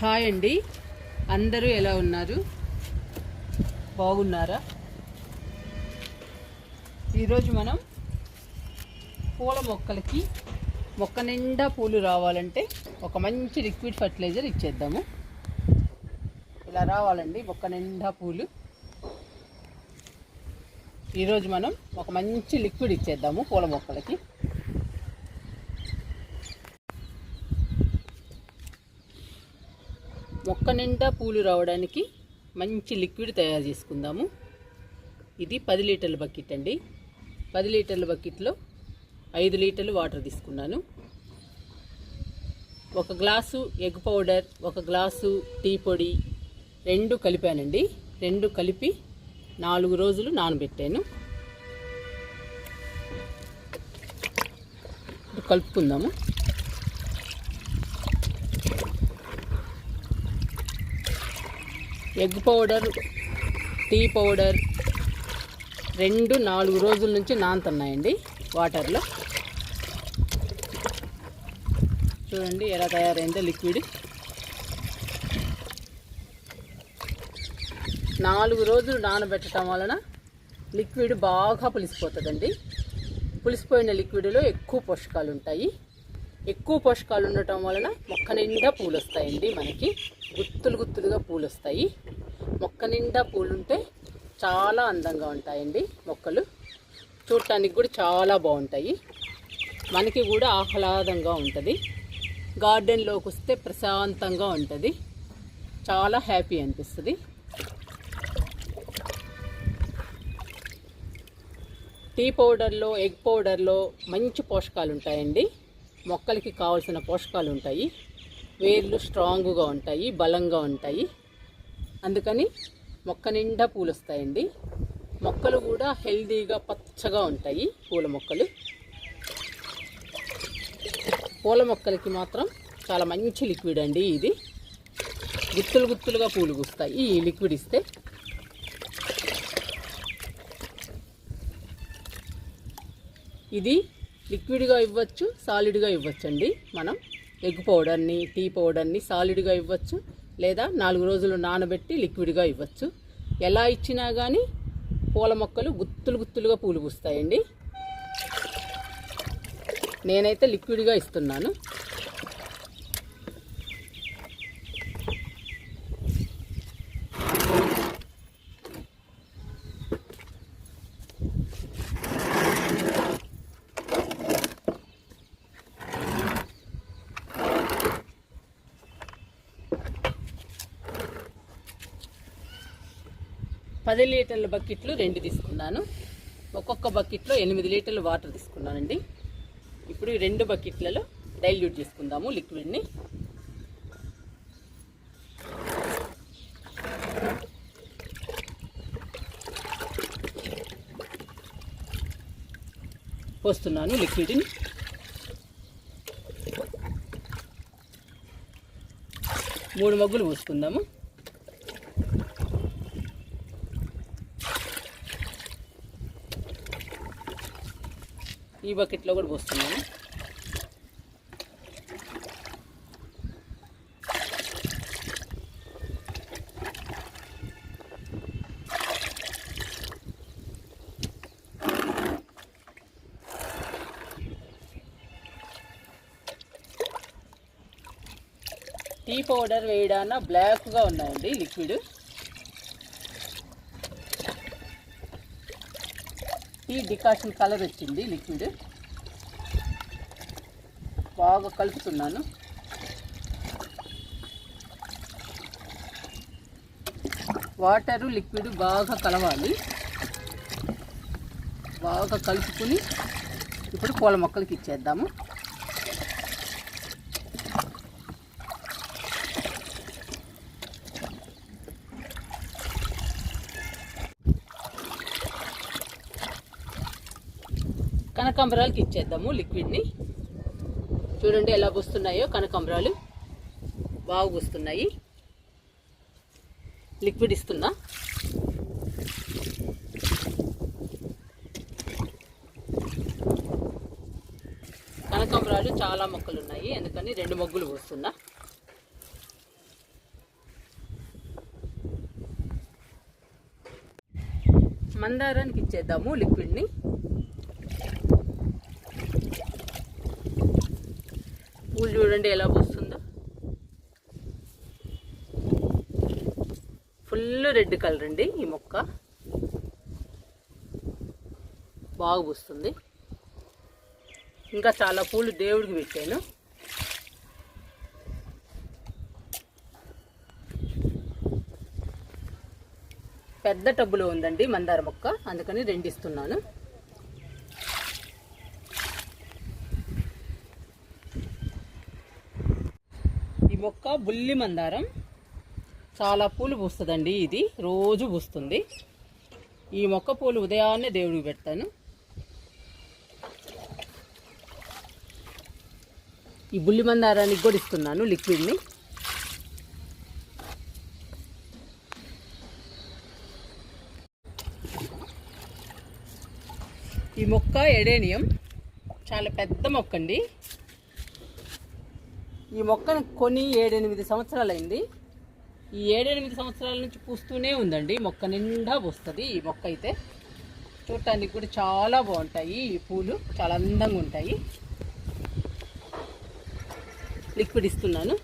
Hi అండి, అందరూ ఎలా ఉన్నారు? బాగున్నారా? ఈరోజు మనం పూల మొక్కలకి మొక్క నిండా పూలు రావాలంటే ఒక మంచి లిక్విడ్ ఫర్టిలైజర్ ఇచ్చేద్దాము. ఇలా రావాలండి మొక్క నిండా పూలు. ఈరోజు మనం ఒక మంచి లిక్విడ్ ఇచ్చేద్దాము పూల మొక్కలకి. మొక్క నిండా పూలు రావడానికి మంచి లిక్విడ్ తయారు చేసుకుందాము. ఇది 10 లీటర్ల బకెట్ అండి. 10 లీటర్ల బకెట్లో 5 లీటర్లు వాటర్ తీసుకున్నాను. 1 glass egg powder, 1 glass tea పొడి, 2 కలిపానండి. 2 కలిపి 4 రోజులు నానబెట్టాను. కలుపుకుందాము. ఎగ్ పౌడర్, టీ పౌడర్ 2 4 రోజుల నుంచి నానుతున్నాయండి వాటర్లో. చూడండి ఎలా తయారైందో లిక్విడ్. 4 రోజులు నానబెట్టడం వలన లిక్విడ్ బాగా పులిసిపోతుందండి. పులిసిపోయిన లిక్విడ్లో ఎక్కువ పోషకాలు ఉంటాయి. ఎక్కువ పోషకాలు ఉండటం వలన మొక్క నిండా పూలు వస్తాయండి. మనకి గుత్తులు గుత్తులుగా పూలు వస్తాయి. మొక్క నిండా పూలుంటే చాలా అందంగా ఉంటాయండి మొక్కలు. చూడటానికి కూడా చాలా బాగుంటాయి. మనకి కూడా ఆహ్లాదంగా ఉంటుంది. గార్డెన్లోకి వస్తే ప్రశాంతంగా ఉంటుంది. చాలా హ్యాపీ అనిపిస్తుంది. టీ పౌడర్లో, ఎగ్ పౌడర్లో మంచి పోషకాలు ఉంటాయండి. మొక్కలకి కావాల్సిన పోషకాలు ఉంటాయి. వేర్లు స్ట్రాంగ్గా ఉంటాయి, బలంగా ఉంటాయి. అందుకని మొక్క నిండా పూలు వస్తాయండి. మొక్కలు కూడా హెల్దీగా పచ్చగా ఉంటాయి పూల మొక్కలు. పూల మొక్కలకి మాత్రం చాలా మంచి లిక్విడ్ అండి ఇది. గుత్తులు గుత్తులుగా పూలు పూస్తాయి ఈ లిక్విడ్ ఇస్తే. ఇది లిక్విడ్గా ఇవ్వచ్చు, సాలిడ్గా ఇవ్వచ్చండి. మనం ఎగ్ పౌడర్ని, టీ పౌడర్ని సాలిడ్గా ఇవ్వచ్చు, లేదా 4 రోజులు నానబెట్టి లిక్విడ్గా ఇవ్వచ్చు. ఎలా ఇచ్చినా కానీ పూల మొక్కలు గుత్తులు గుత్తులుగా పూలు పూస్తాయండి. నేనైతే లిక్విడ్గా ఇస్తున్నాను. పది లీటర్ల బకెట్లు 2 తీసుకున్నాను. ఒక్కొక్క బకెట్లో 8 లీటర్ల వాటర్ తీసుకున్నానండి. ఇప్పుడు ఈ 2 బకెట్లలో డైల్యూట్ చేసుకుందాము లిక్విడ్ని. పోస్తున్నాను లిక్విడ్ని. మూడు మగ్గులు పోసుకుందాము. ఈ బకెట్లో కూడా పోస్తున్నాను. టీ పౌడర్ వేయడాన బ్లాక్గా ఉన్నాయండి లిక్విడ్. టీ డికాషన్ కలర్ వచ్చింది లిక్విడ్. బాగా కలుపుతున్నాను. వాటరు లిక్విడ్ బాగా కలవాలి. బాగా కలుపుకుని ఇప్పుడు పూల మొక్కలకి ఇచ్చేద్దాము. కనకాంబరాలకి ఇచ్చేద్దాము లిక్విడ్ని. చూడండి ఎలా పూస్తున్నాయో కనకాంబరాలు. బాగా పూస్తున్నాయి. లిక్విడ్ ఇస్తున్నా. కనకాంబరాలు చాలా మొక్కలు ఉన్నాయి, అందుకని 2 మొగ్గులు పోస్తున్నా. మందారానికి ఇచ్చేద్దాము లిక్విడ్ని. పూలు చూడండి ఎలా పూస్తుందో, ఫుల్ రెడ్ కలర్ అండి. ఈ మొక్క బాగా పూస్తుంది. ఇంకా చాలా పూలు దేవుడికి పెట్టాను. పెద్ద టబ్బులో ఉందండి మందార మొక్క, అందుకని 2 ఇస్తున్నాను. ఈ మొక్క బుల్లి మందారం, చాలా పూలు పూస్తుందండి. ఇది రోజు పూస్తుంది. ఈ మొక్క పూలు ఉదయాన్నే దేవుడికి పెడతాను. ఈ బుల్లి మందారానికి కూడా ఇస్తున్నాను లిక్విడ్ని. ఈ మొక్క ఎడేనియం, చాలా పెద్ద మొక్క అండి. ఈ మొక్కను కొని 7-8 సంవత్సరాలైంది. ఈ 7-8 సంవత్సరాల నుంచి పూస్తూనే ఉందండి. మొక్క నిండా పూస్తుంది. ఈ మొక్క అయితే చూడటానికి కూడా చాలా బాగుంటాయి. ఈ పూలు చాలా అందంగా ఉంటాయి. లిక్విడ్ ఇస్తున్నాను.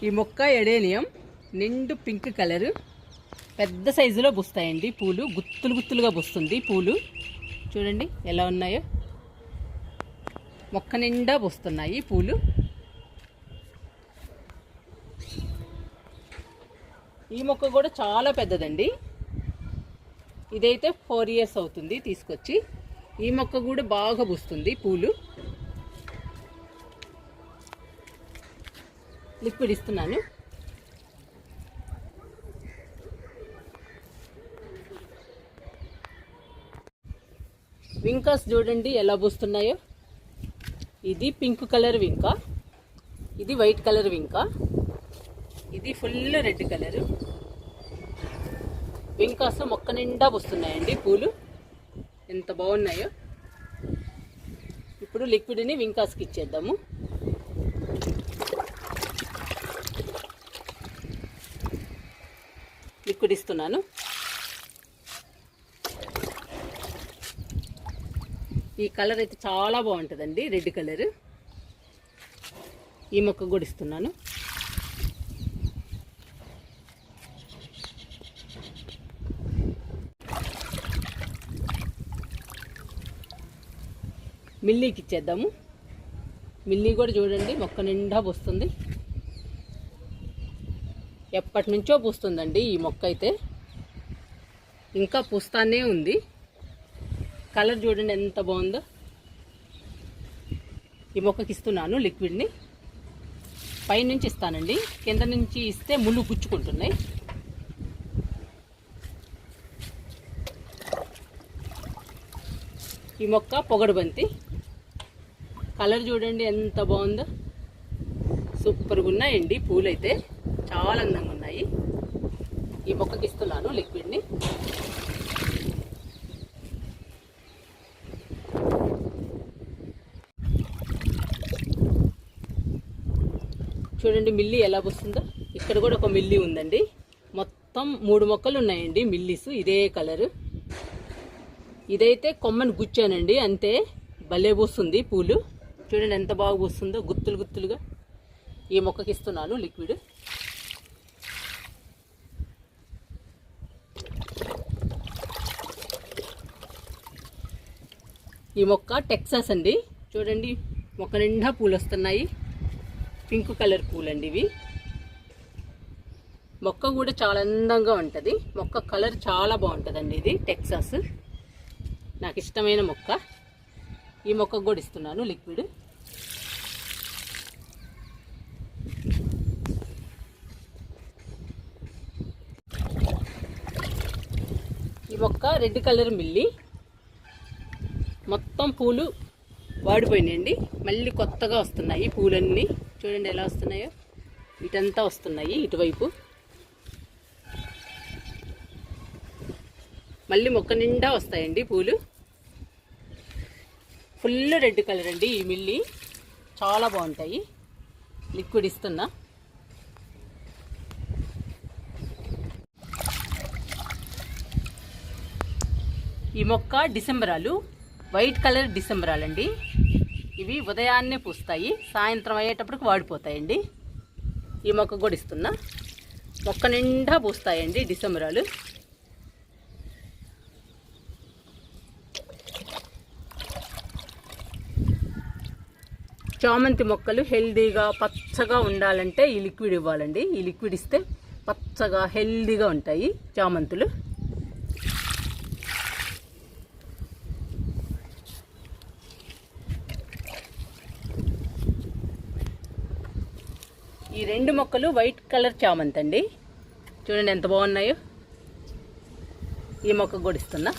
ఈ మొక్క ఎడేనియం, నిండు పింక్ కలరు, పెద్ద సైజులో పూస్తాయండి పూలు. గుత్తులు గుత్తులుగా పూస్తుంది పూలు. చూడండి ఎలా ఉన్నాయో, మొక్క నిండా పూస్తున్నాయి పూలు. ఈ మొక్క కూడా చాలా పెద్దదండి. ఇదైతే 4 years అవుతుంది తీసుకొచ్చి. ఈ మొక్క కూడా బాగా పూస్తుంది పూలు. లిక్విడ్ ఇస్తున్నాను. వింకాస్ చూడండి ఎలా పూస్తున్నాయో. ఇది పింక్ కలర్ వింకా, ఇది వైట్ కలర్ వింకా, ఇది ఫుల్ రెడ్ కలరు. వింకాస్ మొక్క నిండా పూస్తున్నాయండి పూలు. ఎంత బాగున్నాయో. ఇప్పుడు లిక్విడ్ని వింకాస్కి ఇచ్చేద్దాము. లిక్విడ్ ఇస్తున్నాను. ఈ కలర్ అయితే చాలా బాగుంటుందండి, రెడ్ కలర్. ఈ మొక్క కూడా ఇస్తున్నాను. మిల్లీకి ఇచ్చేద్దాము. మిల్లీ కూడా చూడండి మొక్క నిండా పూస్తుంది. ఎప్పటి నుంచో పూస్తుందండి ఈ మొక్క అయితే, ఇంకా పూస్తానే ఉంది. కలర్ చూడండి ఎంత బాగుందో. ఈ మొక్కకి ఇస్తున్నాను లిక్విడ్ని. పైనుంచి ఇస్తానండి, కింద నుంచి ఇస్తే ముళ్ళు గుచ్చుకుంటున్నాయి. ఈ మొక్క పొగడు బంతి. కలర్ చూడండి ఎంత బాగుందో. సూపర్గా ఉన్నాయండి పూలైతే, చాలా అందంగా ఉన్నాయి. ఈ మొక్కకి ఇస్తున్నాను లిక్విడ్ని. చూడండి మిల్లీ ఎలా వస్తుందో. ఇక్కడ కూడా ఒక మిల్లీ ఉందండి. మొత్తం 3 మొక్కలు ఉన్నాయండి మిల్లీస్, ఇదే కలరు. ఇదైతే కొమ్మని గుచ్చానండి అంతే, భలే పూస్తుంది పూలు. చూడండి ఎంత బాగా పూస్తుందో, గుత్తులు గుత్తులుగా. ఈ మొక్కకి ఇస్తున్నాను లిక్విడ్. ఈ మొక్క టెక్సాస్ అండి. చూడండి మొక్క నిండా పూలు వస్తున్నాయి. పింక్ కలర్ పూలండి ఇవి. మొక్క కూడా చాలా అందంగా ఉంటుంది. మొక్క కలర్ చాలా బాగుంటుందండి. ఇది టెక్సాస్, నాకు ఇష్టమైన మొక్క. ఈ మొక్కకు కూడా ఇస్తున్నాను లిక్విడ్. ఈ మొక్క రెడ్ కలర్ మిల్లీ. మొత్తం పూలు వాడిపోయినాయండి, మళ్ళీ కొత్తగా వస్తున్నాయి పూలన్నీ. చూడండి ఎలా వస్తున్నాయో, ఇటంతా వస్తున్నాయి ఇటువైపు. మళ్ళీ మొక్క నిండా వస్తాయండి పూలు. ఫుల్ రెడ్ కలర్ అండి ఈ మిల్లీ, చాలా బాగుంటాయి. లిక్విడ్ ఇస్తున్నా. ఈ మొక్క డిసెంబరాలు, వైట్ కలర్ డిసెంబరాలండి. ఇవి ఉదయాన్నే పూస్తాయి, సాయంత్రం అయ్యేటప్పటికి వాడిపోతాయండి. ఈ మొక్క కూడా ఇస్తున్నా. మొక్క నిండా పూస్తాయండి డిసెంబరాలు. చామంతి మొక్కలు హెల్దీగా పచ్చగా ఉండాలంటే ఈ లిక్విడ్ ఇవ్వాలండి. ఈ లిక్విడ్ ఇస్తే పచ్చగా హెల్దీగా ఉంటాయి చామంతులు. ఈ రెండు మొక్కలు వైట్ కలర్ చామంతి అండి. చూడండి ఎంత బాగున్నాయో. ఈ మొక్క కూడా ఇస్తున్నా.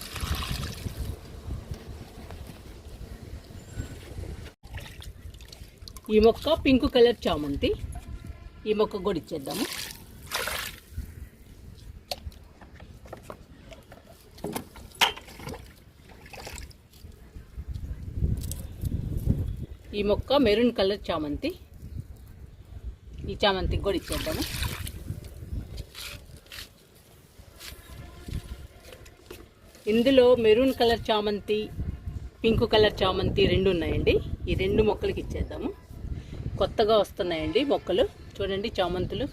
ఈ మొక్క పింక్ కలర్ చామంతి. ఈ మొక్క కూడా ఇచ్చేద్దాము. ఈ మొక్క మెరూన్ కలర్ చామంతి. ఈ చామంతికి కూడా ఇచ్చేద్దాము. ఇందులో మెరూన్ కలర్ చామంతి, పింక్ కలర్ చామంతి రెండు ఉన్నాయండి. ఈ రెండు మొక్కలకి ఇచ్చేద్దాము. కొత్తగా వస్తున్నాయండి మొక్కలు. చూడండి చామంతులు.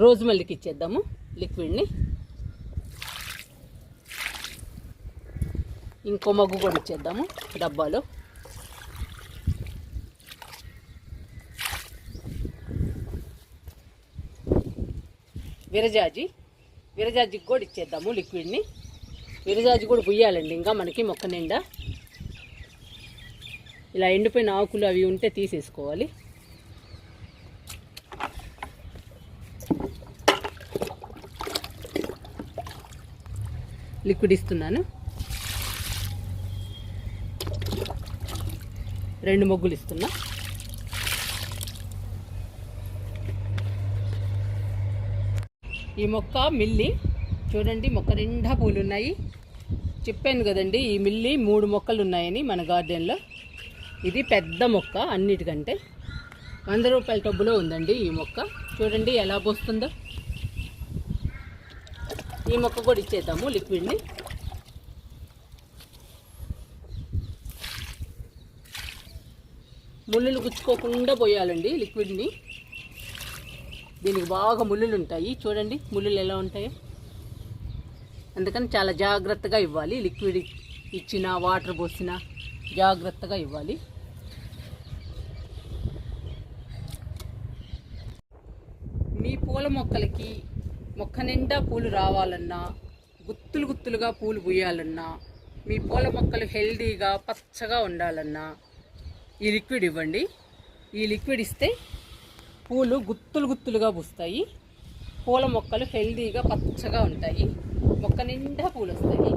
రోజ్ మల్లికి ఇచ్చేద్దాము లిక్విడ్ని. ఇంకో మగ్గు కూడా ఇచ్చేద్దాము డబ్బాలో. విరజాజికి కూడా ఇచ్చేద్దాము లిక్విడ్ని. విరజాజి కూడా పుయ్యాలండి ఇంకా మనకి మొక్క నిండా. ఇలా ఎండిపోయిన ఆకులు అవి ఉంటే తీసేసుకోవాలి. లిక్విడ్ ఇస్తున్నాను. 2 మొగ్గులు ఇస్తున్నా. ఈ మొక్క మిల్లి. చూడండి మొక్క నిండా పూలు ఉన్నాయి. చెప్పాను కదండి ఈ మిల్లి 3 మొక్కలు ఉన్నాయని మన గార్డెన్లో. ఇది పెద్ద మొక్క అన్నిటికంటే. 100 రూపాయల టబ్బులో ఉందండి ఈ మొక్క. చూడండి ఎలా పోస్తుందో. ఈ మొక్క కూడా ఇచ్చేద్దాము లిక్విడ్ని. ముళ్ళులు గుచ్చుకోకుండా పోయాలండి లిక్విడ్ని. దీనికి బాగా ముళ్ళులు ఉంటాయి. చూడండి ముళ్ళులు ఎలా ఉంటాయో. అందుకని చాలా జాగ్రత్తగా ఇవ్వాలి. లిక్విడ్ ఇచ్చినా వాటర్ పోసినా జాగ్రత్తగా ఇవ్వాలి. మీ పూల మొక్కలకి మొక్క నిండా పూలు రావాలన్నా, గుత్తులు గుత్తులుగా పూలు పూయాలన్నా, మీ పూల మొక్కలు హెల్దీగా పచ్చగా ఉండాలన్నా ఈ లిక్విడ్ ఇవ్వండి. ఈ లిక్విడ్ ఇస్తే పూలు గుత్తులు గుత్తులుగా పూస్తాయి. పూల మొక్కలు హెల్దీగా పచ్చగా ఉంటాయి. మొక్క నిండా పూలు వస్తాయి.